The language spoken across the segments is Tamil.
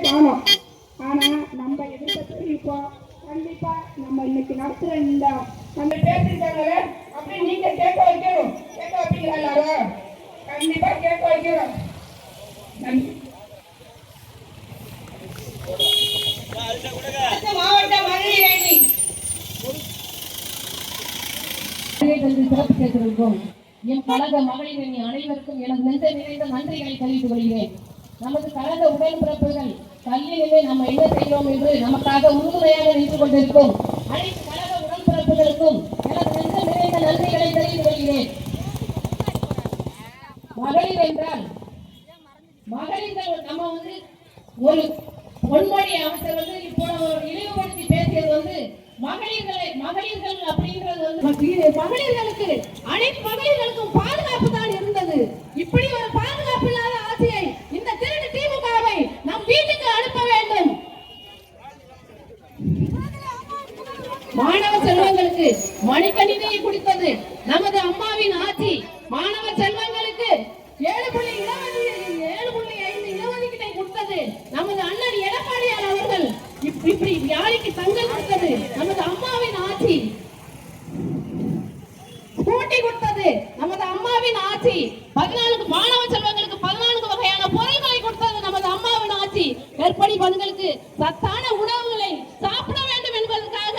காணும். ஆனா நம்ம எதிர்ப்பு தெரிவிப்போம். கண்டிப்பா நம்ம இன்னைக்கு நடத்துற இந்த நம்ம பேசிட்டாங்க அப்படி நீங்க கேட்க வைக்கணும். கேட்க வைப்பீங்களா எல்லாரும்? கண்டிப்பா கேட்க வைக்கிறோம். மாவட்ட மகளிர் அணி சிறப்பு சேர்த்திருக்கும் என் கழக மகளிர் அணி அனைவருக்கும் எனது நெஞ்ச நிறைந்த நன்றிகளை தெரிவித்துக் கொள்கிறேன். நமது கழக உடன்பிறப்புகள் கல்வியிலே நம்ம என்ன செய்கிறோம் என்று நமக்காக உறுதுணையாக நின்று கொண்டிருக்கும் அனைத்து கழக உடன்பிறப்புகளுக்கும் எனது நெஞ்ச நிறைந்த நன்றிகளை தெரிவித்துக் கொள்கிறேன். மகளிர் என்றால் மகளிர்கள் நம்ம ஒரு பொன்மொழி அமைச்சர் இப்போ இழிவுபடுத்தி பேசியது மகளிர்கள் அப்படின்றது மகளிர்களுக்கு அனைத்து மகளிர்களுக்கும் பாதுகாப்பு தான் இருந்தது. இப்படி ஒரு பாதுகாப்பு இல்லாத ஆட்சியை இந்த திருட்டு திமுகவை நம் வீட்டுக்கு அனுப்ப வேண்டும். மாணவ செல்வங்களுக்கு மடிக்கணினியை கொடுத்தது நமது அம்மாவின் ஆட்சி. மாணவ செல்வங்களுக்கு 7.5 இடஒதுக்கீட்டை கொடுத்தது நமது அண்ணன் எடப்பாடியார் அவர்கள். இப்படி யாருக்கு தங்கள் கொடுத்தது நமது அம்மாவின் ஆட்சி. ஸ்கூட்டி கொடுத்தது நமது அம்மாவின் ஆட்சி. 14 மாணவ செல்வங்களுக்கு 14 வகையான பொருட்களை கொடுத்தது நமது அம்மாவின் ஆட்சி. கர்ப்பிணி பெண்களுக்கு சத்தான உணவுகளை சாப்பிட வேண்டும் என்பதற்காக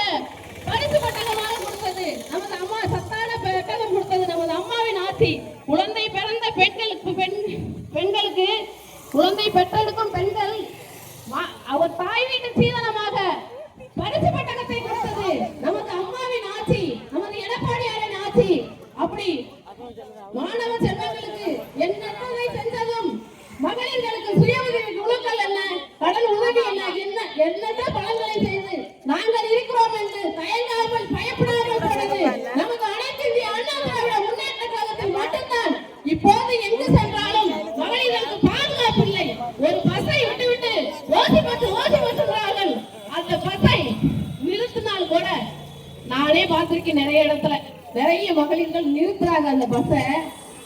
பரிசு பட்டகமாக கொடுத்தது நமது அம்மா. சத்தான பெட்டகம் கொடுத்தது நமது அம்மாவின் ஆட்சி. குழந்தை பிறந்த பெண்களுக்கு குழந்தை பெற்றெடுக்கும் பெண்கள் அவர் தாய் வீட்டு சீதனமாக பரிசு பட்டகத்தை கொடுத்தது நமது அம்மாவின் ஆட்சி, நமது எடப்பாடியாரின் ஆட்சி. அப்படி மாணவ செல்வங்களுக்கு என்னென்னதை செஞ்சதும் மகளிர்களுக்கு சுய உதவி குழுக்கள் என்ன, கடன் உதவி என்ன எண்ணற்ற பலன்களை செய்து நாங்கள் இருக்கிறோம் என்று தயங்காமல் பயப்படாமல் போனது நமது அனைத்து இந்திய அண்ணா திராவிட முன்னேற்ற கழகத்தில் மட்டும்தான். இப்போது எங்கு சென்றாலும் மகளிர்களுக்கு பாதுகாப்பு இல்லை. ஒரு பஸ்ஸை விட்டுவிட்டு ஓசி பஸ்ஸுகிறார்கள். அந்த பஸ்ஸை நிறுத்தினால் கூட நானே பார்த்திருக்கேன். நிறைய இடத்துல நிறைய மகளிர்கள் நிறுத்துறாங்க அந்த பஸ்ஸை.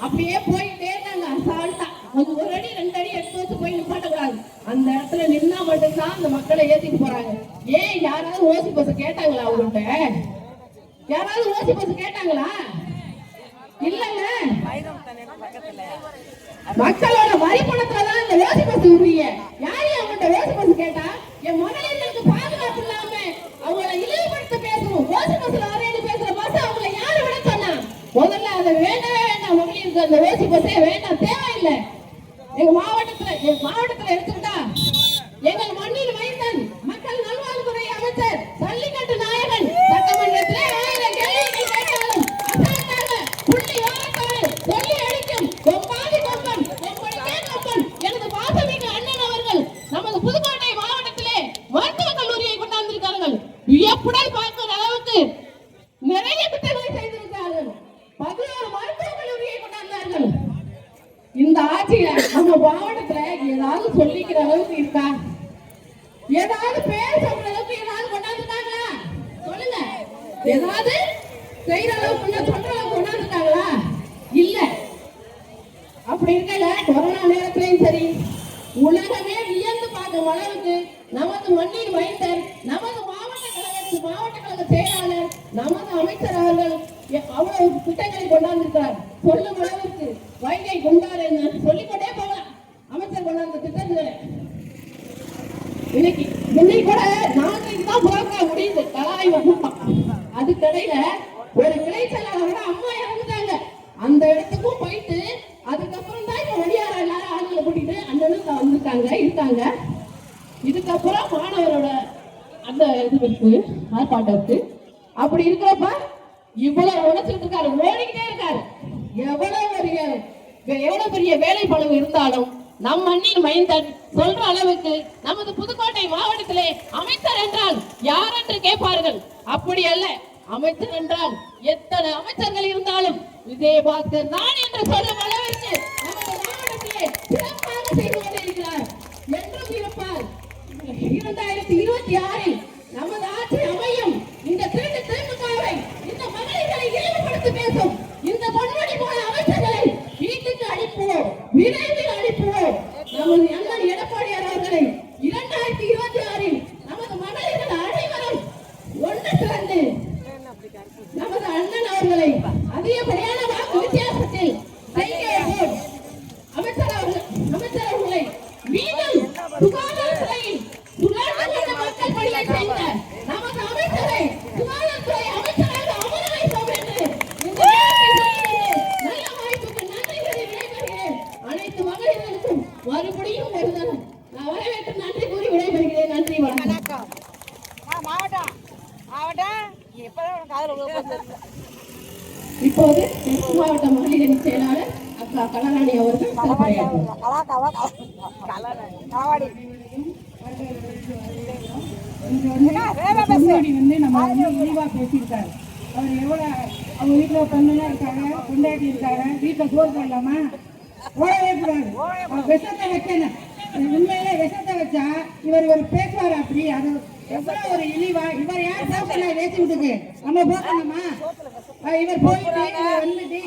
அப்படியே போயிட்டே இருந்தாங்க அசால்ட்டா. ஒரு அடி 2 அடி எடுத்து வச்சு போய் நிப்பாட்டக்கூடாது. அந்த இடத்துல நின்னா மட்டும்தான் அந்த மக்களை ஏத்திட்டு போறாங்க. ஏன் யாராவது ஓசி பஸ் கேட்டாங்களா? அவங்கள்ட்ட யாராவது ஓசி பஸ் கேட்டாங்களா? இல்லங்க. மக்களோட வரி பணத்துலதான் இந்த ஓசி பஸ் உரிய. யாரு அவங்கள்ட்ட ஓசி பஸ் கேட்டா? என் மகளிர்களுக்கு பாதுகாப்பு இல்லாம அவங்கள இழிவுபடுத்த பேசணும். ஓசி பஸ்ல வரேன்னு பேசுற பஸ் அவங்கள யாரு விட சொன்னா? முதல்ல அதை வேண்டவே வேண்டாம். மகளிருக்கு அந்த ஓசி பஸ்ஸே வேண்டாம், தேவையில்லை. எங்க மாவட்டத்துல எடுத்துக்கிட்டா எங்கள் மண்ணில் மைந்தன் மக்கள் நல்வாழ்வுத்துறை அமைச்சர் ஜல்லிக்கட்டு நாயகன் சட்டமன்றத்திலே 1000 கேள்விகள் கேட்டாலும் அசால்ட்டாக புள்ளி வாரத்தவர் சொல்லி அடிக்கும் கொம்பாதி கொம்பன் கொம்படிக்கே கொம்பன் எனது பாசமிகு அண்ணன் அவர்கள் நமது புதுக்கோட்டை மாவட்டத்திலே மருத்துவக் கல்லூரியை கொண்டாந்திருக்கிறார்கள். வியப்புடன் பார்க்கிற அளவுக்கு நிறைய திட்டங்களை செய்திருக்கிறார்கள். 11 மருத்துவக் கல்லூரியை கொண்டாந்தார்கள். இந்த ஆட்சியில நம்ம மாவட்டத்துல ஏதாவது சொல்லிக்கிற அளவுக்கு இருக்கா? ஏதாவது பேர் சொல்ற அளவுக்கு ஏதாவது கொண்டாந்துட்டாங்களா? சொல்லுங்க. ஏதாவது செய்யற அளவுக்கு சொல்ற அளவுக்கு கொண்டாந்துட்டாங்களா? இல்ல. அப்படி இருக்கல கொரோனா நேரத்திலையும் சரி உலகமே வியந்து பார்க்கும் அளவுக்கு நமது மண்ணின் மைந்தர் நமது மாவட்ட கழக செயலாளர் நமது அமைச்சர் அவர்கள் அவ்வளவு திட்டங்களை கொண்டாந்திருக்கிறார். சொல்லும் அளவுக்கு வைகை கொண்டார் என்ன சொல்லிக்கொண்டே போகலாம். அமைச்சர் கொண்டாந்த திட்டங்களை இன்னைக்கு கூட 4 தான் பார்க்க முடியுது. கலாய்வு கூட்டம் அதுக்கடையில ஒரு கிளை செயலாளரோட அம்மா இறந்துட்டாங்க. அந்த இடத்துக்கும் போயிட்டு அதுக்கப்புறம் தான் இப்ப வெளியார எல்லாரும் ஆளுங்களை கூட்டிட்டு அண்ணனும் இருக்காங்க. இதுக்கப்புறம் மாணவரோட அந்த இது இருக்கு ஆர்ப்பாட்டம். அப்படி இருக்கிறப்ப இவ்வளவு உழைச்சிட்டு இருக்காரு, ஓடிக்கிட்டே இருக்காரு. எவ்வளவு பெரிய வேலை பளு இருந்தாலும் நம் மண்ணின் மைந்தன் சொல்ற அளவுக்கு நமது புதுக்கோட்டை மாவட்டத்திலே அமைச்சர் என்றால் யார் என்று கேட்பார்கள். அப்படி அல்ல. அமைச்சர் என்றால் எத்தனை அமைச்சர்கள் இருந்தாலும் விஜயபாஸ்கர் நான் என்று சொல்லும் அளவிற்கு நமது மாவட்டத்திலே சிறப்பாக செய்து கொண்டிருக்கிறார் என்றும் இருப்பார். 2026 நமது ஆட்சி அமையும். இந்த திருட்டு திமுகவை இந்த மகளிர்களை இழிவுபடுத்தி பேசும் இந்த பொன்மொழி போல அமைச்சர்களை வீட்டுக்கு அனுப்புவோம், விரைவில் அனுப்புவோம். நமது அண்ணன் எடப்பாடியார் அவர்களை 2 இப்போது தெற்கு மாவட்ட மகளிர் அணி செயலாளர் அக்கா கலாராணி அவர்கள் சிறப்புரையாற்றுவார். முன்னாடி நம்ம இழிவா பேசியிருக்காரு. அவர் எவ்வளவு அவங்க வீட்டுல பொண்ணுலாம் இருக்காங்க, கொண்டாடி இருக்காங்க, வீட்டுல சோறு போடலாமா? ஓடவே கூடாது. விஷத்தை வைக்கணும். உண்மையிலே விஷத்தை வச்சா இவர் பேசுவார். அப்படி அது எவ்வளவு ஒரு இழிவா. இவர் யார் போக்கல வேசி விட்டுக்கு நம்ம போக்கணுமா? இவர் போயிட்டு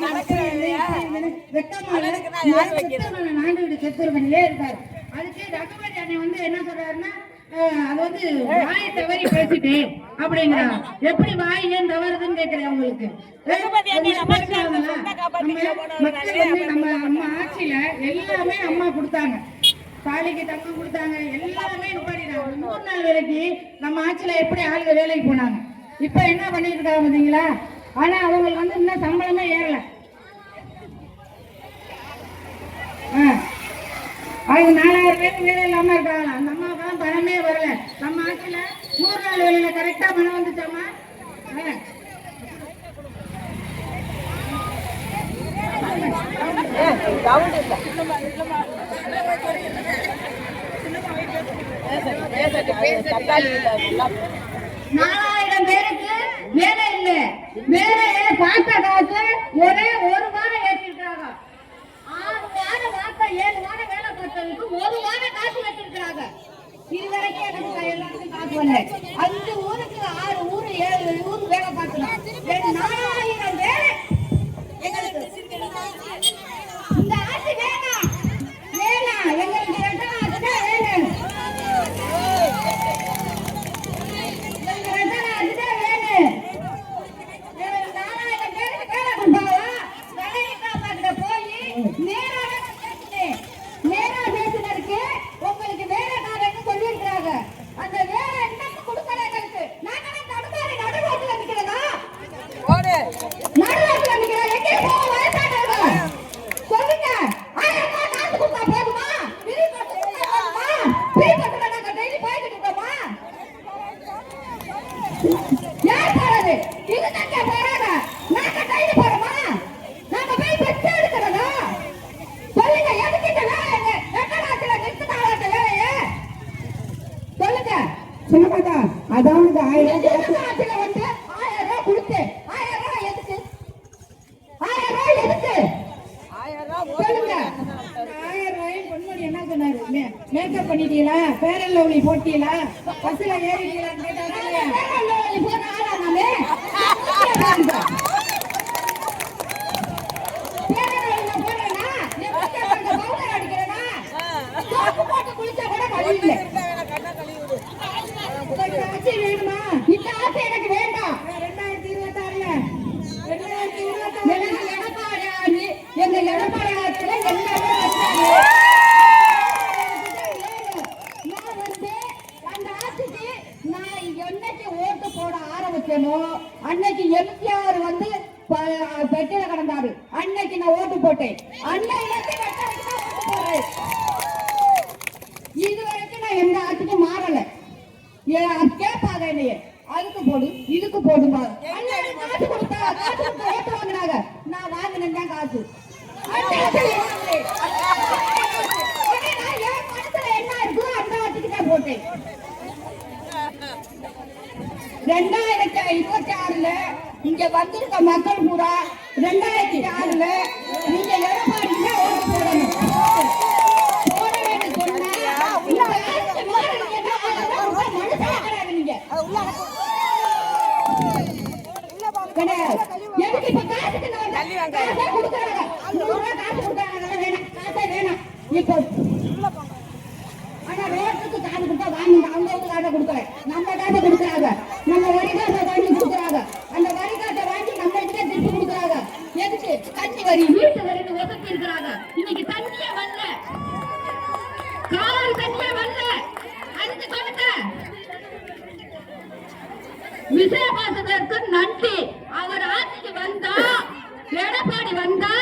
வந்துட்டு வெட்டமான நாண்டு செத்துருவனிலே இருக்காரு. அதுக்கு ரகுபதி அண்ணன் வந்து என்ன சொல்றாருன்னா, அது வந்து வாய் தவறி பேசிட்டு அப்படிங்கிறாங்க. எப்படி வாய் ஏன் தவறுதுன்னு கேட்கிறேன் உங்களுக்கு. மக்கள் வந்து நம்ம ஆட்சியில எல்லாமே அம்மா கொடுத்தாங்க, தாலிக்கு தங்கம் கொடுத்தாங்க, எல்லாமே நிப்பாட்டினாங்க. 3 நாள் வேலைக்கு நம்ம ஆட்சியில எப்படி ஆளுங்க வேலைக்கு போனாங்க. இப்ப என்ன பண்ணிட்டு இருக்காங்க பாத்தீங்களா? ஆனா அவங்களுக்கு வந்து இன்னும் சம்பளமே ஏறல. அவங்க 4000 பேருக்கு வேலை இல்லாம இருக்காங்க. அந்த அம்மாவுக்கு பணமே வரல. நம்ம ஆட்சியில 100 நாள் வேலையில கரெக்டா பணம் வந்துச்சாமா? நாலாயிரம் பேருக்கு வேலை இல்ல. வேலையை பார்த்த காசு ஒரே 1 வாரம் ஏற்றிருக்காங்க. 6 வாரம் வார்த்தை 7 வாரம் வேலை பார்த்தவங்களுக்கு 1 வாரம் காசு வச்சிருக்கிறாங்க. இதுவரைக்கும் எனக்கு எல்லாருக்கும் காசு வரல. 5 ஊருக்கு 6 ஊரு 7 ஊருக்கு வேலை பார்க்கலாம். 4000 வேலை எங்களுக்கு இந்த ஆட்சி வேணாம். எங்களுக்கு அதுதான் வேணும். அதாவது 1000 வந்து 1000 ரூபாய் கொடுத்து 1000 ரூபாய் எதுக்கு? 1000 ரூபாய் எதுக்கு? 1000 ரூபாய் சொல்லுங்க. 1000 ரூபாய் பொன்மொழி என்ன சொன்னாரு? மேக்கப் பண்ணிட்டீங்களா? பேரல் லவ்லி போட்டீங்களா? பஸ்ல ஏறிட்டீங்களான்னு கேட்டாங்க. பேரல் லவ்லி போட ஆளா நானே? பேரல் லவ்லி போடுறேனா? நீ பவுடர் அடிக்கிறேனா? சோப்பு போட்டு குளிச்சா கூட கழிவு இல்லை. ஆட்சி வேணுமா? இந்த ஆட்சி எனக்கு வேண்டாம். 2026ல எங்க எடப்பாடி ஆட்சியில எல்லாமே நான் வந்து அந்த ஆட்சிக்கு நான் என்னைக்கு ஓட்டு போட ஆரம்பிச்சேனோ அன்னைக்கு எம்ஜிஆர் வந்து பெட்டியில கிடந்தாரு. அன்னைக்கு நான் ஓட்டு போட்டேன். அன்னைக்கு ஓட்டு போடுறேன். இதுவரைக்கும் நான் எந்த ஆட்சிக்கும் மாறல. கேட்பாங்க என்னைய, அதுக்கு போடு இதுக்கு போடுமா? காசு கொடுத்தா ஓட்டு வாங்கினாங்க. நான் வாங்கினேன் தான் காசு. என் மனசுல என்ன இருக்கோ அந்த ஆட்சிக்கு தான் போட்டேன். 2026ல இங்க வந்திருக்க மக்கள் பூரா 2006ல நீங்க எடப்பாடிக்கு ஓட்டு போடணும். எதுக்கு இப்ப காசுக்கு காசே கொடுக்குறாங்க. 100 ரூபாய் காசு கொடுக்குறாங்க. வேணாம், காசே வேணாம். இப்போ ஆனா ரோட்டுக்கு காசு கொடுத்தா வாங்குங்க. அவங்க காசை கொடுக்கல, நம்ம காசை கொடுக்குறாங்க. நம்ம வரி காசை வாங்கி கொடுக்குறாங்க. அந்த வரி காசை வாங்கி நம்ம கிட்ட திருப்பி கொடுக்குறாங்க. எதுக்கு? தண்ணி வரி, வீட்டு வரின்னு ஒதுக்கி இருக்கிறாங்க. இன்னைக்கு தண்ணியே வரல, கால் தண்ணியே வரல. அதுக்கு சொல்லுங்க. விஜயபாசகருக்கு நன்றி. அவர் ஆட்சிக்கு வந்தா, எடப்பாடி வந்தா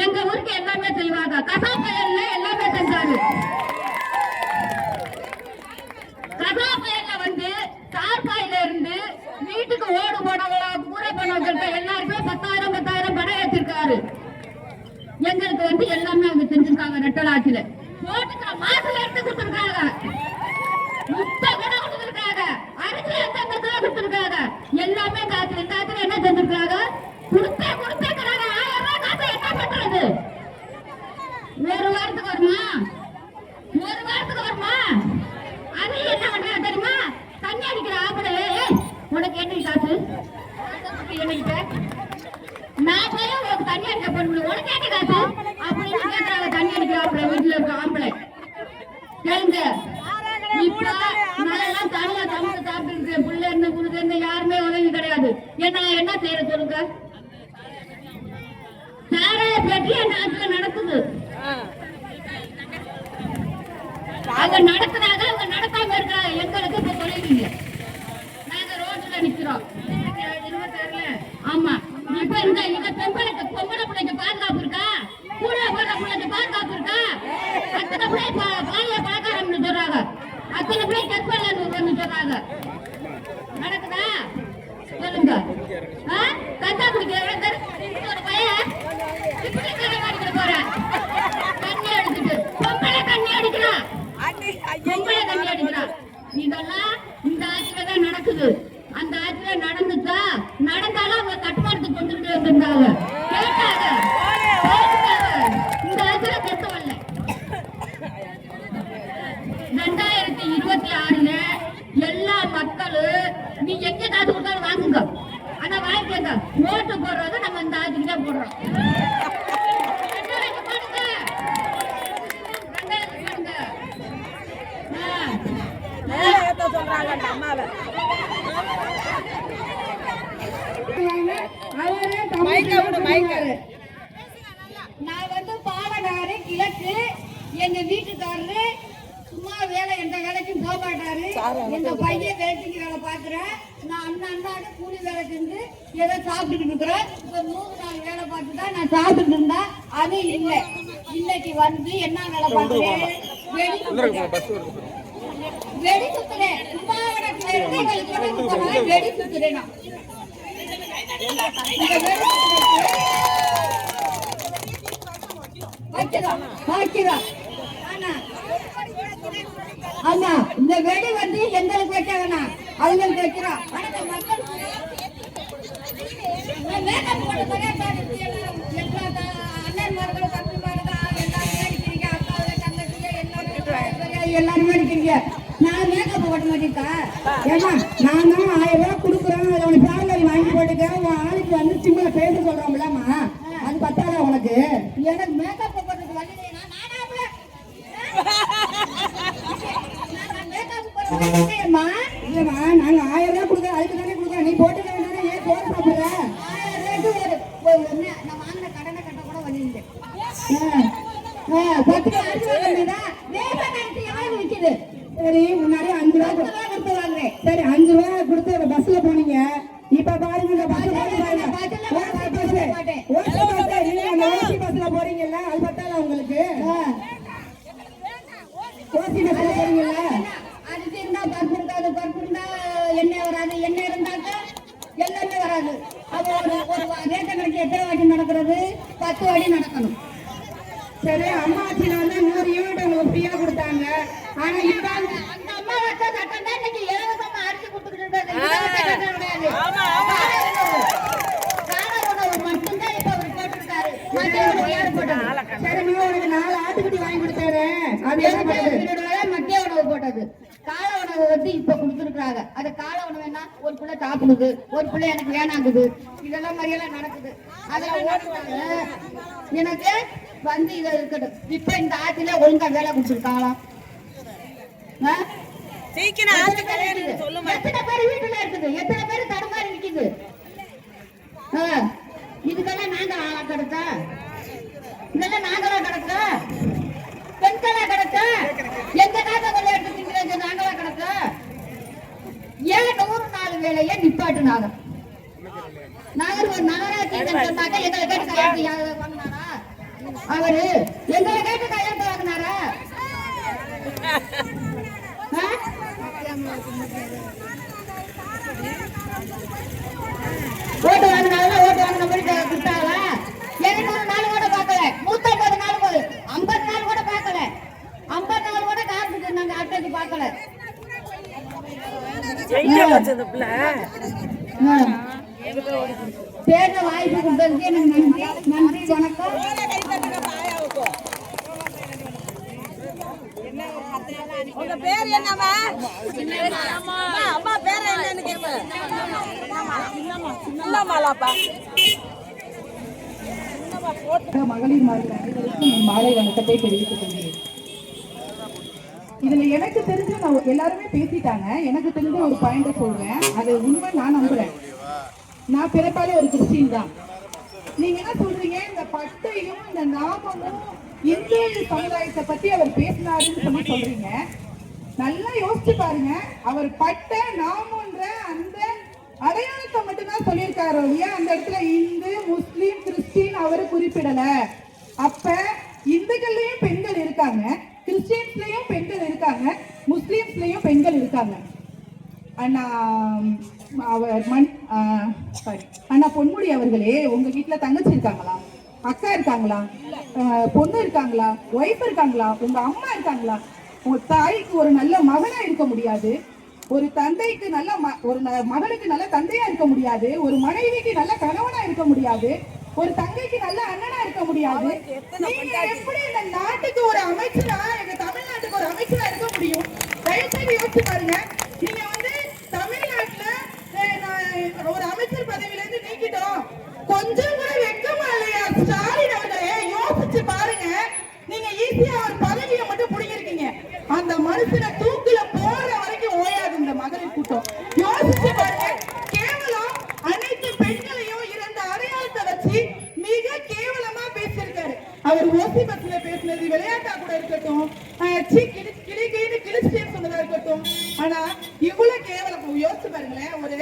எங்க ஊருக்கு எல்லாமே செய்வாங்க. கசாப்பயல்ல எல்லாமே செஞ்சாரு. கசாப்பயல்ல வந்து தார்பாயில இருந்து வீட்டுக்கு ஓடு போடலாம் கூட எல்லாமே அவங்க செஞ்சிருக்காங்க. ரெட்டல் ஆட்சியில போட்டுக்கிற மாசத்துல எடுத்து கொடுத்துருக்காங்க, முட்டை கூட கொடுத்துருக்காங்க, அரிசி எந்த கொடுத்துருக்காங்க, எல்லாமே இந்த ஆட்சியில என்ன செஞ்சிருக்காங்க? கொடுத்தே 1000 ரூபாய் காசு என்ன பண்றது? ஒரு வாரத்துக்கு வருமா? அது என்ன பண்றாங்க தெரியுமா? தண்ணி அடிக்கிற ஆம்பளை உனக்கு என்ன காசு என்ன நான் போய் உனக்கு தண்ணி அடிக்க போன உனக்கு என்ன காசு அப்படின்னு கேட்கறாங்க. தண்ணி அடிக்கிற ஆம்பளை வீட்டுல இருக்க ஆம்பளை கேளுங்க. இப்ப நான் தனியா சமைச்சு சாப்பிட்டு புள்ள என்ன குடுக்க என்ன யாருமே உதவி கிடையாது. என்ன செய்யற சொல்லுங்க? சாராய பெட்டி நாட்டுல நடக்குது. அவங்க நடத்துறாங்க, அவங்க நடத்தாம இருக்கிறாங்க. எங்களுக்கு இப்ப தொலைவீங்க, நாங்க ரோட்ல நிக்கிறோம். 26ல ஆமா. இப்ப இந்த பொம்பளை பிள்ளைக்கு பாதுகாப்பு இருக்கா? கூட போற பிள்ளைக்கு பாதுகாப்பு இருக்கா? அத்தனை பிள்ளை பாலிய பாக்காரம்னு சொல்றாங்க, அத்தனை பிள்ளை கற்பனை சொல்றாங்க. நடக்குதா சொல்லுங்க? கந்தா குடிக்கிற ஒரு பையன் இப்படி கடை அடிக்கிற போறேன், தண்ணி அடிச்சுட்டு பொம்பளை தண்ணி அடிக்கிறான், பொம்பளை தண்ணி அடிக்கிறான். இதெல்லாம் இந்த ஆட்சியில தான் நடக்குது. அந்த ஆட்சியில நடந்துச்சா? நடந்தாலும் அவங்க கட்டுமானத்துக்கு கொண்டுகிட்டு வந்திருந்தாங்க, கேட்டாங்க. இந்த ஆட்சியில கெட்டு வரல. 2026ல எல்லா மக்களும் நீ எங்க காசு கொடுத்தாலும் வாங்குங்க, ஆனா வாங்கிக்கங்க. ஓட்டு போடுறது நம்ம இந்த ஆட்சிக்கு தான் போடுறோம். நான் பாலகாரு கிழக்கு, எங்க வீட்டுக்காரரு சும்மா வேலை எந்த வேலைக்கும் போக மாட்டாரு. எங்க பையன் வேலைக்கு வேலை பாக்குறேன். நான் அண்ணாண்டு கூலி வேலை செஞ்சு ஏதோ சாப்பிட்டுட்டு இருக்கிறேன். இப்ப 3 நாள் வேலை பார்த்துதான் நான் சாப்பிட்டு இருந்தேன். அது இல்லை. இன்னைக்கு என்ன வேலை பார்க்கிறேன்? வெடி சுத்துறேன். கும்பாவனத்துல இருந்து எங்களுக்கு வெடி சுத்துறேன். ஆமா, இந்த வெடி எங்களுக்கு வைக்க வேணாம், அவங்களுக்கு வைக்கிறோம். எல்லாருமே அடிக்கிறீங்க. நான் மேக்கப் போட்ட மாட்டேங்கா? ஏமா நான் தான் 1000 ரூபாய் கொடுக்குறேன், உனக்கு சாலரி வாங்கி போட்டுக்க. உன் ஆளுக்கு சிம்ல பேச சொல்றோம்லம்மா, அது பத்தாதா உனக்கு? எனக்கு மேக்கப் போடுறதுக்கு வழி இல்லையா? இல்லம்மா, நாங்க 1000 ரூபாய் கொடுக்குறோம், அதுக்கு தானே கொடுக்குறோம். நீ போட்டு ஏன் சோறு சாப்பிடுற? 1000 ரூபாய் நான் வாங்கின கடனை கட்ட கூட வழி இல்லை. 10 விக்குது. சரி, முன்னாடி 5 ரூபாய் கொடுத்து வாங்குறேன். சரி, 5 ரூபாய் கொடுத்து பஸ்ல போனீங்க. இப்ப பாருங்க, இந்த பஸ்ல போறீங்கல்ல, அது பத்தால உங்களுக்கு? ஓசி பஸ்ல போறீங்கல்ல, அரிசி இருந்தா பருப்பு இருக்காது, பருப்பு இருந்தா எண்ணெய் வராது, எண்ணெய் இருந்தாக்க எல்லாமே வராது. அது ஒரு ரேட்டை கணக்கு எத்தனை வாட்டி நடக்கிறது? 10 வாட்டி நடக்கணும். சரி, அம்மா ஆட்சியில 100 யூனிட் உங்களுக்கு ஃப்ரீயா கொடுத்தாங்க. ஆனா இப்ப அந்த அம்மா வச்ச சட்டம் தான் இன்னைக்கு இலவசமா அரிசி கொடுத்துக்கிட்டு இருக்காரு. மட்டும்தான் இப்ப அவர் போட்டிருக்காரு. சரி, நீ உனக்கு 4 ஆட்டுக்குட்டி வாங்கி கொடுத்தாரு, அது மத்திய உணவு போட்டது. கால உணவு இப்ப கொடுத்துருக்காங்க. அது கால உணவு என்ன? ஒரு பிள்ளை சாப்பிடுது, ஒரு பிள்ளை எனக்கு வேணாங்குது. இதெல்லாம் மாதிரியெல்லாம் நடக்குது. அதெல்லாம் ஓட்டுறாங்க. எனக்கு இதை இருக்கட்டும். இப்ப இந்த ஆட்சியில ஒழுங்கா வேலை கொடுத்துருக்காங்களா? எத்தனை பேர் வீட்டுல இருக்குது? எத்தனை பேர் தடுமாறி நிக்குது? இதுக்கெல்லாம் நாங்க ஆளா கிடக்க? இதெல்லாம் நாங்களா கிடக்க? பெண்களா கிடக்க? எந்த காசை கொள்ள எடுத்து நாங்களா கிடக்க? ஏன் 100 நாள் வேலையை நிப்பாட்டுனாங்க? நாங்கள் ஒரு நகராட்சி சொன்னாக்க எங்களை கேட்டு கையெழுத்து வாங்கினாரா? அவரு எங்களை கேட்டு கையெழுத்து வாங்கினாரா? ஓட்டு வாங்கினாலும் ஓட்டு வாங்கின மாதிரி கொடுத்தாங்களா? 200 நாள் கூட பார்க்கல, 150 நாள் பேர வாய்ப்பு கொடுத்ததுக்கு எனக்கு நன்றி நன்றி வணக்கம். உங்க பேர் என்னம்மா? அம்மா பேர் என்னன்னு கேட்பேன். சின்னம்மாளாப்பா. மகளிர் மாநில அனைவருக்கும் மாலை வணக்கத்தை தெரிவித்துக் கொள்கிறேன். இதுல எனக்கு தெரிஞ்ச எல்லாருமே பேசிட்டாங்க. எனக்கு தெரிஞ்ச ஒரு பாயிண்ட் சொல்றேன். அது உண்மை, நான் நம்புறேன். நான் பிறப்பாலே ஒரு கிறிஸ்டின் தான். நீங்க என்ன சொல்றீங்க, இந்த பட்டையும் இந்த நாமமும் இந்து சமுதாயத்தை பத்தி அவர் பேசினாருன்னு சொல்லி சொல்றீங்க. நல்லா யோசிச்சு பாருங்க. அவர் பட்டை நாமன்ற அந்த அடையாளத்தை மட்டும்தான் சொல்லியிருக்காரு இல்லையா? அந்த இடத்துல இந்து முஸ்லீம் கிறிஸ்டின் அவரு குறிப்பிடல. அப்ப இந்துக்கள்லயும் பெண்கள் இருக்காங்க, கிறிஸ்டியன்ஸ்லயும் பெண்கள் இருக்காங்க, முஸ்லீம்ஸ்லயும் பெண்கள் இருக்காங்க. அண்ணா பொன்முடி அவர்களே, உங்க வீட்டுல தங்கச்சி இருக்காங்களா, அக்கா இருக்காங்களா, பொண்ணு இருக்காங்களா, ஒய்ஃப் இருக்காங்களா, உங்க அம்மா இருக்காங்களா? உங்க தாய்க்கு ஒரு நல்ல மகனா இருக்க முடியாது, ஒரு தந்தைக்கு நல்ல ஒரு மகனுக்கு நல்ல தந்தையா இருக்க முடியாது, ஒரு மனைவிக்கு நல்ல கணவனா இருக்க முடியாது, ஒரு தங்கைக்கு நல்ல அண்ணனா இருக்க முடியாது. நீங்க எப்படி இந்த நாட்டுக்கு ஒரு அமைச்சரா, எங்க தமிழ்நாட்டுக்கு ஒரு அமைச்சரா இருக்க முடியும்? தயவு செய்து யோசிச்சு பாருங்க. நீங்க வந்து தமிழ்நாட்டுல ஒரு அமைச்சர் பதவியில இருந்து நீக்கிட்டோம், கொஞ்சம் கூட வெக்கமா இல்லையா ஸ்டாலின் அவர்களே? யோசிச்சு பாருங்க. நீங்க ஈஸியா ஒரு பதவியை மட்டும் புடிங்கிருக்கீங்க. அந்த மனுஷனை தூக்குல போற வரைக்கும் ஓயாது இந்த மகளிர் கூட்டம். யோசிச்சு பாருங்க. கேவலம் அனைத்து பெண்களையும் இருந்த அடையாளத்தை வச்சு மிக கேவலமா பேசியிருக்காரு. அவர் ஓசி பஸ்ல பேசினது விளையாட்டா கூட இருக்கட்டும், கிழிச்சின்னு சொன்னதா இருக்கட்டும். ஆனா இவ்வளவு கேவலம் யோசிச்சு பாருங்களேன். ஒரு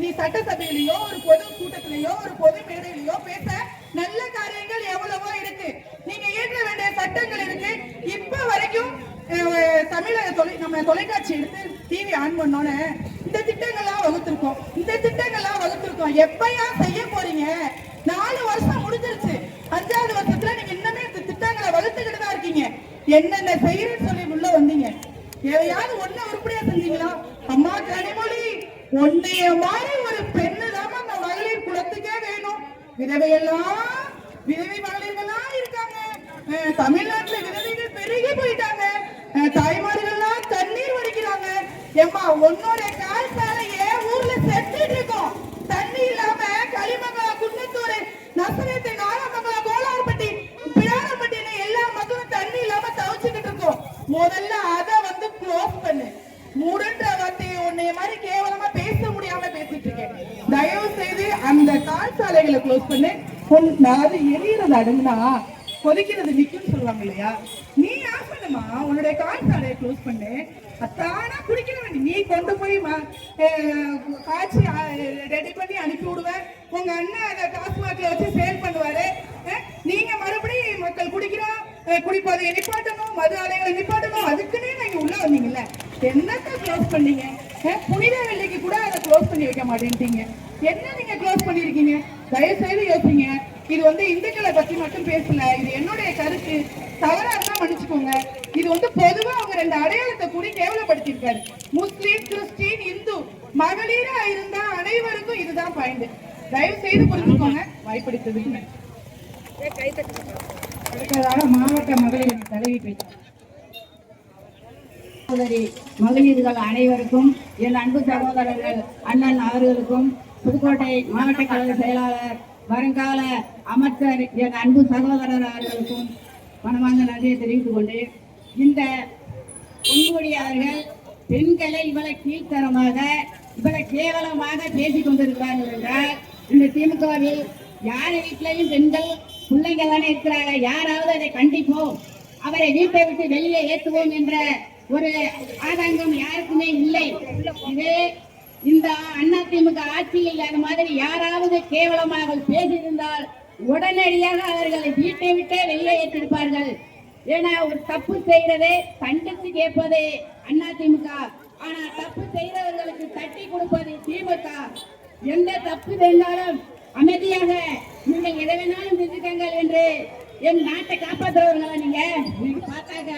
நீ சட்டசபையிலயோ ஒரு பொது கூட்டத்திலேயோ ஒரு பொது மேடையிலயோ பேச நல்ல காரியங்கள் எவ்வளவோ இருக்கு, நீங்க ஏற்ற வேண்டிய சட்டங்கள் இருக்கு. இப்ப வரைக்கும் தமிழக நம்ம தொலைக்காட்சி எடுத்து டிவி ஆன் பண்ணோன்னு இந்த திட்டங்கள்லாம் வகுத்திருக்கோம், இந்த திட்டங்கள்லாம் வகுத்திருக்கோம். எப்பயா செய்ய போறீங்க? 4 வருஷம் முடிஞ்சிருச்சு. 5வது வருஷத்துல நீங்க இன்னமே இந்த திட்டங்களை வகுத்துக்கிட்டு தான் இருக்கீங்க. என்னென்ன செய்யறேன்னு சொல்லி உள்ள வந்தீங்க. எதையாவது ஒண்ணு உருப்படியா செஞ்சீங்களா? அம்மா கனிமொழி, உன்னைய மாதிரி ஒரு பெண்ணு தான் அந்த மகளிர் குலத்துக்கே வேணும். விதவை மகளிர்கள்லாம் இருக்காங்க தமிழ்நாட்டுல. விதவைகள் பெருகி போயிட்டாங்க. தாய்மார்கள்லாம் கண்ணீர் வடிக்கிறாங்க. ஏமா உன்னோட கால்சாலையே ஊர்ல செத்துட்டு இருக்கோம். தண்ணி இல்லாம களிமங்கலம், குன்னத்தூர், நசரத்து, நாகமங்கலம், கோலார்பட்டி, பிடாரப்பட்டின்னு எல்லா மக்களும் தண்ணி இல்லாம தவிச்சுக்கிட்டு இருக்கோம். முதல்ல அத வந்து க்ளோஸ் பண்ணு. மூடுன்ற வார்த்தையை உன்னைய மாதிரி கேவலமா பேச முடியாம பேசிட்டு இருக்கேன். தயவு செய்து அந்த கால் சாலைகளை க்ளோஸ் பண்ணு. அது எரியறது அடங்குனா கொதிக்கிறது நிக்கும்னு சொல்லுவாங்க இல்லையா? நீ ஆஃப் பண்ணுமா, உன்னுடைய கால் சாலையை க்ளோஸ் பண்ணு. தானா குடிக்கிற வேண்டி நீ கொண்டு போய் காய்ச்சி ரெடி பண்ணி அனுப்பி விடுவேன். உங்க அண்ணன் அதை டாஸ்மாக்ல வச்சு சேல் பண்ணுவாரு. நீங்க மறுபடியும் மக்கள் குடிப்பதை நிப்பாட்டணும், மது ஆலைகளை நிப்பாட்டணும். அதுக்குன்னே நீங்க உள்ள வந்தீங்கல்ல, என்னத்தை க்ளோஸ் பண்ணீங்க? புனித வெள்ளிக்கு கூட அதை க்ளோஸ் பண்ணி வைக்க மாட்டேன்ட்டீங்க. என்ன நீங்க க்ளோஸ் பண்ணிருக்கீங்க? தயவு செய்து யோசிங்க. இது வந்து இந்துக்களை பத்தி மட்டும் பேசல, இது என்னுடைய கருத்து. தவறா இருந்தா மன்னிச்சுக்கோங்க. இது வந்து பொதுவா அவங்க 2 அடையாளத்தை கூடி கேவலப்படுத்திருக்காரு. முஸ்லீம், கிறிஸ்டின், இந்து, மகளிரா இருந்தா அனைவருக்கும் இதுதான் பாயிண்ட். தயவு செய்து புரிஞ்சுக்கோங்க. வாய்ப்பளித்ததுக்கு மாவட்ட மகளிர் தலைவி மகளிர்கள் அனைவருக்கும், என் அன்பு சகோதரர்கள் அண்ணன் அவர்களுக்கும், புதுக்கோட்டை மாவட்ட கழக செயலாளர் வருங்கால அமைச்சர் என் அன்பு சகோதரர் அவர்களுக்கும் மனமார்ந்த நன்றியை தெரிவித்துக் கொண்டு, இந்த பொன்முடி அவர்கள் பெண்களை இவ்வளவு கீழ்த்தரமாக இவ்வளவு கேவலமாக பேசிக் கொண்டிருக்கிறார்கள் என்றால், இந்த திமுகவில் யார் வீட்டிலையும் பெண்கள் பிள்ளைகள் தானே இருக்கிறாங்க. யாராவது அதை கண்டிப்போம், அவரை வீட்டை விட்டு வெளியே ஏற்றுவோம் என்ற ஒரு ஆதங்கம் யாருக்குமே இல்லை. இது இந்த அதிமுக ஆட்சியில் இல்லாத மாதிரி யாராவது கேவலமாக பேசியிருந்தால் உடனடியாக அவர்களை வீட்டை விட்டே வெளியே ஏற்றிருப்பார்கள். ஏன்னா ஒரு தப்பு செய்யறதே கண்டித்து கேட்பதே அதிமுக, ஆனா தப்பு செய்தவர்களுக்கு தட்டி கொடுப்பது திமுக. எந்த தப்பு செய்தாலும் அமைதியாக நீங்கள் எதை வேணாலும் செஞ்சுக்கங்கள் என்று என் நாட்டை காப்பாற்றுறவர்களா நீங்க பார்த்தாங்க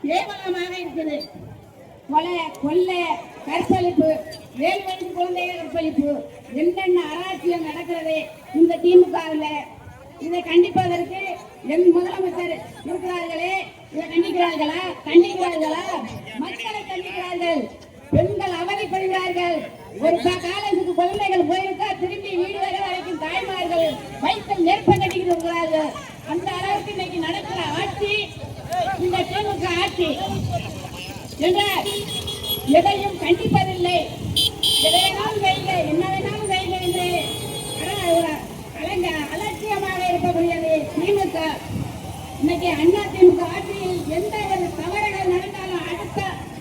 கேவலமாக இருக்குது. கொலை கொள்ளை கற்பழிப்பு 7 வயசு குழந்தைகள் கற்பழிப்பு என்னென்ன அராஜ்யம் நடக்கிறது இந்த திமுகவில். இதை கண்டிப்பதற்கு என் முதலமைச்சர் இருக்கிறார்களே, இதை கண்டிக்கிறார்களா? மக்களை கண்டிக்கிறார்கள். பெண்கள் அவதிப்படுகிறார்கள். ஒரு காலேஜுக்கு குழந்தைகள் போயிருக்கா, திரும்பி வீடு வரை வரைக்கும் தாய்மார்கள் வயிற்றில் நெருப்ப கட்டிக்கிட்டு இருக்கிறார்கள். அந்த அளவுக்கு இன்னைக்கு நடக்கிற ஆட்சி இந்த திமுக ஆட்சி என்ற எதையும் கண்டிப்பதில்லை. எதை வேணாலும் செய்யுங்க, என்ன வேணாலும் செய்யுங்க என்று அலட்சியமாக இருக்கக்கூடியது திமுக. இன்னைக்கு அண்ணா திமுக ஆட்சியில் எந்த ஒரு தவறுகள் நடந்தாலும் அடுத்த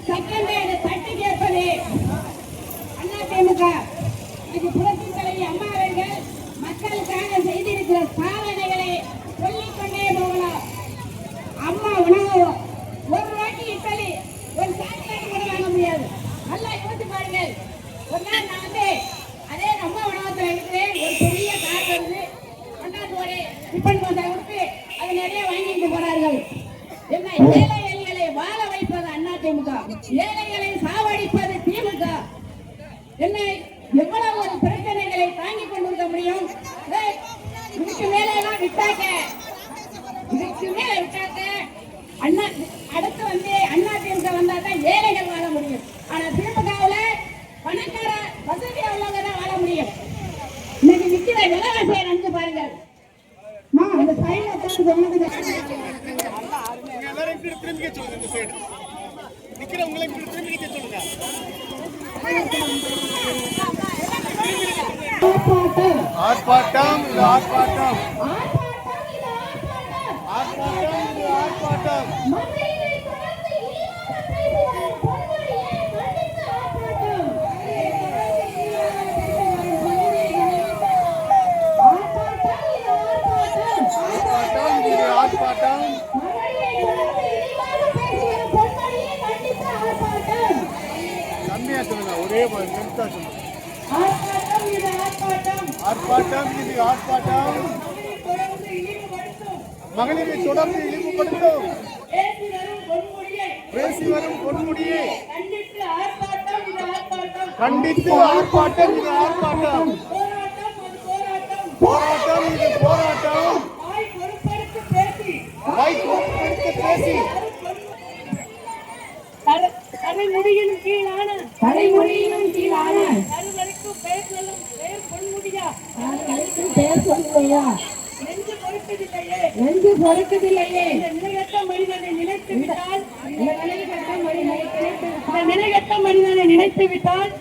செகண்டே அதை தட்டி கேட்பது அண்ணா திமுக. இன்னைக்கு புரட்சி தலைவி அம்மா அவர்கள் மக்களுக்காக செய்திருக்கிற சாதனைகளை சொல்லிக்கொண்டே போகலாம். அம்மா உணவு ஒரு வாட்டி இட்டலி ஒரு சாக்லேட் கூட வாங்க முடியாது. நல்லா யோசிச்சு பாருங்கள். ஒரு நாள் நான் அதே அம்மா உணவகத்தில் இருக்கிறேன். ஒரு பெரிய கார் வந்து கொண்டாந்து டிஃபன் கொண்டா கொடுத்து அதை நிறைய வாங்கிட்டு போறார்கள். என்ன ஏழை எளிகளை வாழ வைப்பது அண்ணா திமுக, ஏழைகளை சாவடிப்பது திமுக. என்ன எவ்வளவு ஒரு பிரச்சனைகளை தாங்கிக் கொண்டிருக்க முடியும்? இதுக்கு மேல எல்லாம் விட்டாக்க அண்ணா அடுத்து வந்து அண்ணா திமுக வந்தா தான் ஏழைகள் வாழ முடியும். ஆனா திமுகவுல பணக்கார வசதியா உள்ளவங்க தான் வாழ முடியும். இன்னைக்கு நிக்கிற விலைவாசியை நினைச்சு பாருங்க. அந்த சைடுல உட்கார்ந்து சொன்னது எல்லாரும் திரும்பி சொல்லுங்க. இந்த சைடு நிக்கிறவங்களை திரும்பி சொல்லுங்க. ஆர்ப்பாட்டம் ஆர்ப்பாட்டம் ஆர்ப்பாட்டம். கம்மியா சொல்லுங்க, ஒரே ஆர்ப்பாட்டம் இது ஆர்ப்பாட்டம். மகளிரை தொடர்ந்து இழிவுபடுத்தும் பேசி வரும் பொன்முடியை கண்டித்து ஆர்ப்பாட்டம் இது ஆர்ப்பாட்டம். போராட்டம் இது போராட்டம். பேசி தலைமுடியின் கீழான பெயர் சொல்லுவையா நெஞ்சு பொறுக்குதில்லையே. நிலைகட்ட மனிதனை நினைத்து விட்டால்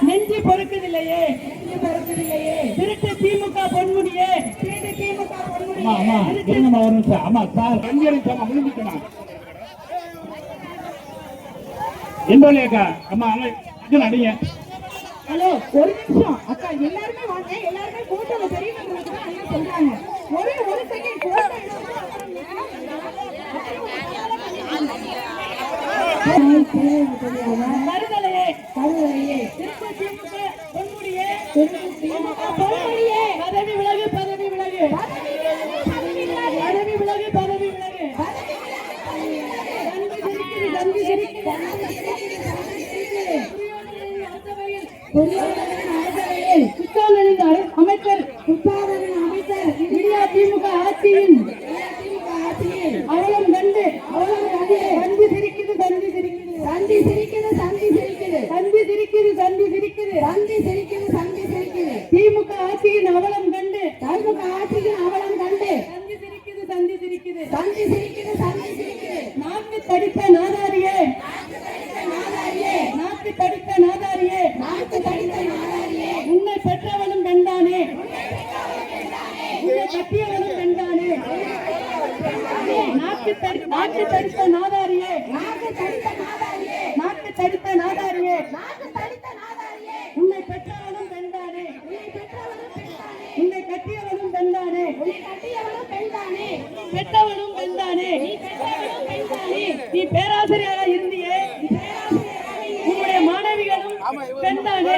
நெஞ்சு பொறுக்குதில்லையே. திருட்டு திமுக பொன்முடியே. ஹலோ, ஒரு நிமிஷம் அக்கா, எல்லாருமே வாங்க, எல்லாருமே போட்டோல தெரியணும் சொல்றாங்க. ஒரு செகண்ட் போட்டோ கருதலையே பொன்முடியே பதவி விலகு அமைச்சர் இந்தியா திமுக ஆட்சியின் அவலம் கண்டு தந்தி சிரிக்குது திமுக ஆட்சியின் அவலம் கண்டு தந்தி சிரிக்குது. நாக்கு தடித்த நாதாரியே உன்னை பெற்றவனும் பெண்தானே, உன்னை கட்டியவனும் பெண்தானே. நாக்கு தடித்த நாதாரியே உன்னை பெற்றவனும் பெண்தானே, உன்னை கட்டியவனும் பெண்தானே, பெற்றவனும் பெண்தானே. நீ பேராசிரியராக இருந்தியே, உன்னுடைய மாணவிகளும் பெண்தானே.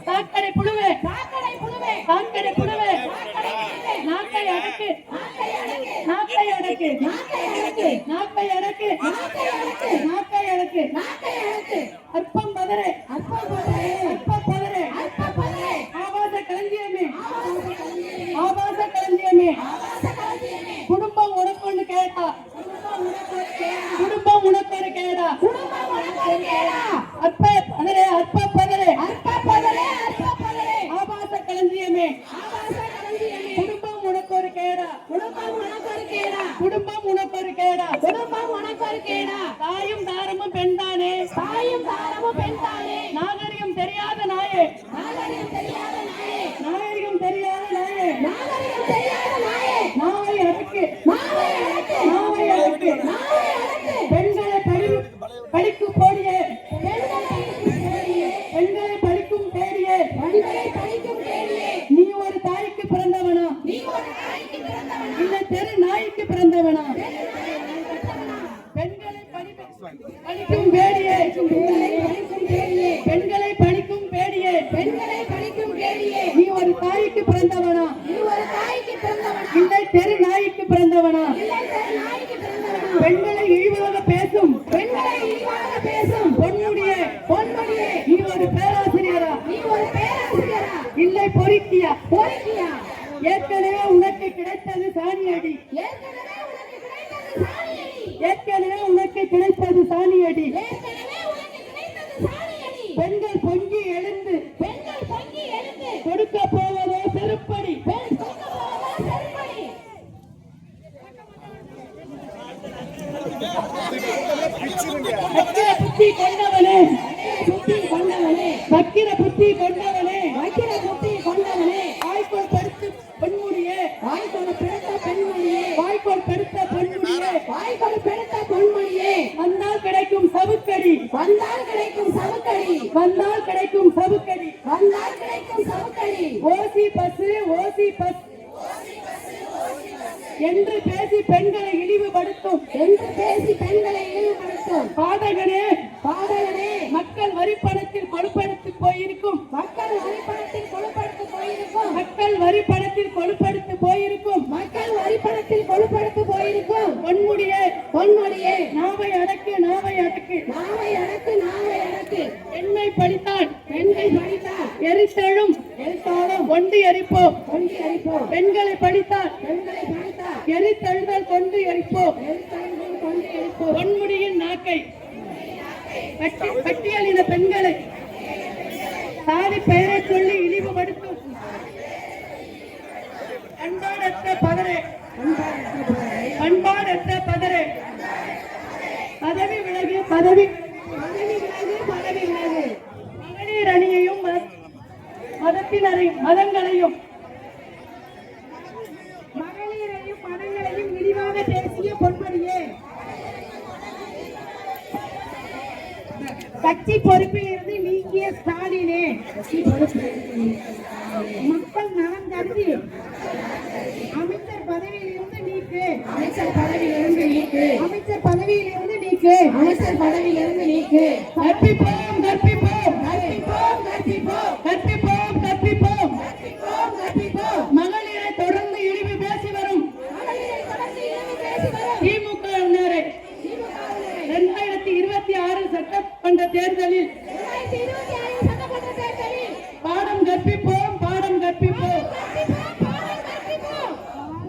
தாக்கடை புழுவே நாக்கை அடக்கு நாக்கை அடக்கு நாக்கை அடக்கு நாக்கை அடக்கு நாக்கை அடக்கு நாக்கை அடக்கு நாக்கை அடக்கு அற்பம் பதறே அற்பம் பதறே அற்பம் பதறே அற்பம் பதறே ஆபாச களஞ்சியமே ஆபாச களஞ்சியமே ஆபாச களஞ்சியமே ஆபாச களஞ்சியமே குடும்பம் உனக்கு ஒண்ணு கேட்டா குடும்பம் உனக்கு ஒரு கேடா குடும்பம் உனக்கு ஒரு கேடா குடும்பம் உனக்கு ஒரு கேடா அற்ப பதறே அற்ப பதறே அற்பம் பதறே அற்பம் பதறே ஆபாச களஞ்சியமே ஆபாச களஞ்சியமே குடும்பம் உனக்கு ஒரு கேடா குடும்பம் உனக்கு ஒரு கேடா குடும்பம் உனக்கு ஒரு கேடா குடும்பம் உனக்கு ஒரு கேடா தாயும் தாரமும் பெண்தானே தாயும் தாரமும் பெண்தானே நாகரிகம் தெரியாத நாயே நாகரிகம் தெரியாத நாயே நாகரிகம் தெரியாத நாயே நாகரிகம் தெரியாத நாயே நாவை அடக்கு நாவை அடக்கு நாவை அடக்கு நாவை அடக்கு பெண்களை படிக்கும் கோடியே பெண்கள் படிக்கும் கேடியே பெண்களை படிக்கும் பேடியே பெண்களை படிக்கும் கேடியே நீ ஒரு தாய்க்கு பிறந்தவனா நீ ஒரு தாய்க்கு பிறந்தவனா இல்ல தெரு நாய்க்கு பிறந்தவனா பெண்களை படிக்கும் பேடியே பெண்களை படிக்கும் பேடியே பெண்களை படிக்கும் கேடியே நீ ஒரு தாய்க்கு பிறந்தவனா நீ ஒரு தாய்க்கு பிறந்தவனா இல்லை தெரு நாய்க்கு பிறந்தவனா இல்லை ஒரு நாய்க்கு பிறந்தவனா பெண்களை இழிவாக பேசும் பெண்களை இழிவாக பேசும் பொன்முடியே பொன்மொழியே நீ ஒரு பேராசிரியரா நீ ஒரு பேராசிரியரா இல்லை பொறுக்கியா பொறுக்கியா ஏற்கனவே உனக்கு கிடைத்தது சாணியடி ஏற்கனவே உனக்கு கிடைத்தது சாணியடி ஏற்கனவே உனக்கு கிடைத்தது சாணியடி ஏற்கனவே உனக்கு கிடைத்தது சாணியடி பெண்கள் பொங்கி எழுந்து பெண்கள் பொங்கி எழுந்து கொடுக்க போவதோ செருப்படி பெண் கொடுக்க போவதோ செருப்படி வக்கிர புத்தி கொண்டவனே புத்தி கொண்டவனே வக்கிர புத்தி கொண்டவனே வைக்கிற புத்தி கொண்டவனே வாய்க்கோல் படுத்து பொன்முடியே வாய்க்கொடு பிடித்த பெண்மணியே வாய்க்கோல் படுத்த பொன்முடியே வாய்க்கொடு பிடித்த பொன்மொழியே வந்தால் கிடைக்கும் சவுக்கடி வந்தால் கிடைக்கும் சவுக்கடி வந்தால் கிடைக்கும் சவுக்கடி வந்தால் கிடைக்கும் சவுக்கடி ஓசி பஸ் என்று பேசி பெண்களை இழிவுபடுத்தும் என்று பேசி பெண்களை இழிவுபடுத்தும் பாடகனே பாடகனே மக்கள் வரிப்பணத்தில் கொழுப்படுத்தி போயிருக்கும் மக்கள் வரிப்பணத்தில் கொழுப்படுத்து போயிருக்கும் மக்கள் வரிப்பணத்தில் கொழுப்படுத்தி போயிருக்கும் மக்கள் வரிப்பணத்தில் கொழுப்படுத்து போயிருக்கும் பொன்முடியே பொன்மொழியே நாவை அடக்கு நாவை அடக்கு நாவை அடக்கு நாவை அடக்கு பெண்மை படித்தால் பெண்கள் படித்தால் எரித்தழும் எழுத்தாலும் கொண்டு எரிப்போம் கொண்டு எரிப்போம் பெண்களை படித்தால் பெண்களை படித்தால் எரித்தழுதல் கொண்டு எரிப்போம் எழுத்தாலும் கொண்டு எரிப்போம் பொன்முடியின் நாக்கை பட்டியலின பெண்களை சாதி பெயரை சொல்லி இழிவுபடுத்தும் பண்பாடற்ற பதரே பண்பாடற்ற பதரே பதவி விலகு பதவி பதவி விலகு மகளிர் அணியையும் மதங்களையும் மகளிரையும் மதங்களையும் இழிவாக பேசிய பொன்மொழியே கட்சி பொறுப்பில் இருந்து நீக்கிய ஸ்டாலினே மக்கள் நலன் கருதி அமைச்சர் பதவியிலிருந்து நீக்கு அமைச்சர் பதவியிலிருந்து நீக்கு அமைச்சர் பதவியிலிருந்து நீக்கு அமைச்சர் பதவியிலிருந்து நீக்கு கற்பிப்போம் கற்பிப்போம் கற்பிப்போம் கற்பிப்போம் கற்பிப்போம் கற்பிப்போம் கற்பிப்போம் கற்பிப்போம் மகளிரை தொடர்ந்து இழிவு பேசி வரும் மகளிரை தொடர்ந்து இழிவு பேசி வரும் திமுகவினரை 2026 சட்டமன்ற தேர்தலில் 2026 சட்டமன்ற தேர்தலில் பாடம் கற்பிப்போம் பாடம் கற்பிப்போம்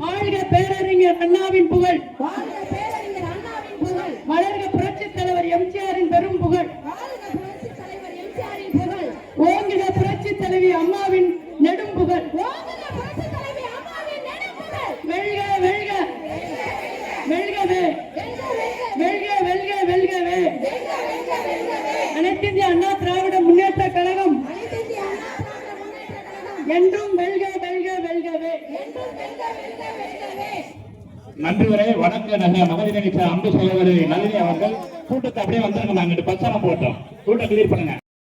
வாழ்க பேரறிஞர் அண்ணாவின் புகழ் வாழ்க பேரறிஞர் அண்ணாவின் புகழ் வளர்க புரட்சித் தலைவர் எம்ஜிஆரின் பெரும் புகழ் வாழ்க புரட்சித் தலைவர் எம்ஜிஆரின் புகழ் ஓங்குக புரட்சித் தலைவி அம்மாவின் நெடும் புகழ் ஓங்குக புரட்சித் தலைவி அம்மாவின் நெடும் புகழ் வெல்க வெல்க வெல்கவே வெல்க வெல்க வெல்கவே அனைத்து இந்திய அண்ணா திராவிட முன்னேற்ற கழகம் அனைத்து இந்திய அண்ணா திராவிட முன்னேற்ற கழகம் என்றும் வெல்க வெல்க வெல்கவே என்றும் வெல்க வெல்க வெல்கவே. நன்றி வரை வணக்க நல்ல மகளிர் அணி அம்பு சகோதரி நளினி அவர்கள் கூட்டத்தை அப்படியே வந்துருங்க. நாங்க பஸ்ஸெல்லாம் போட்டோம். கூட்டம் கிளியர் பண்ணுங்க.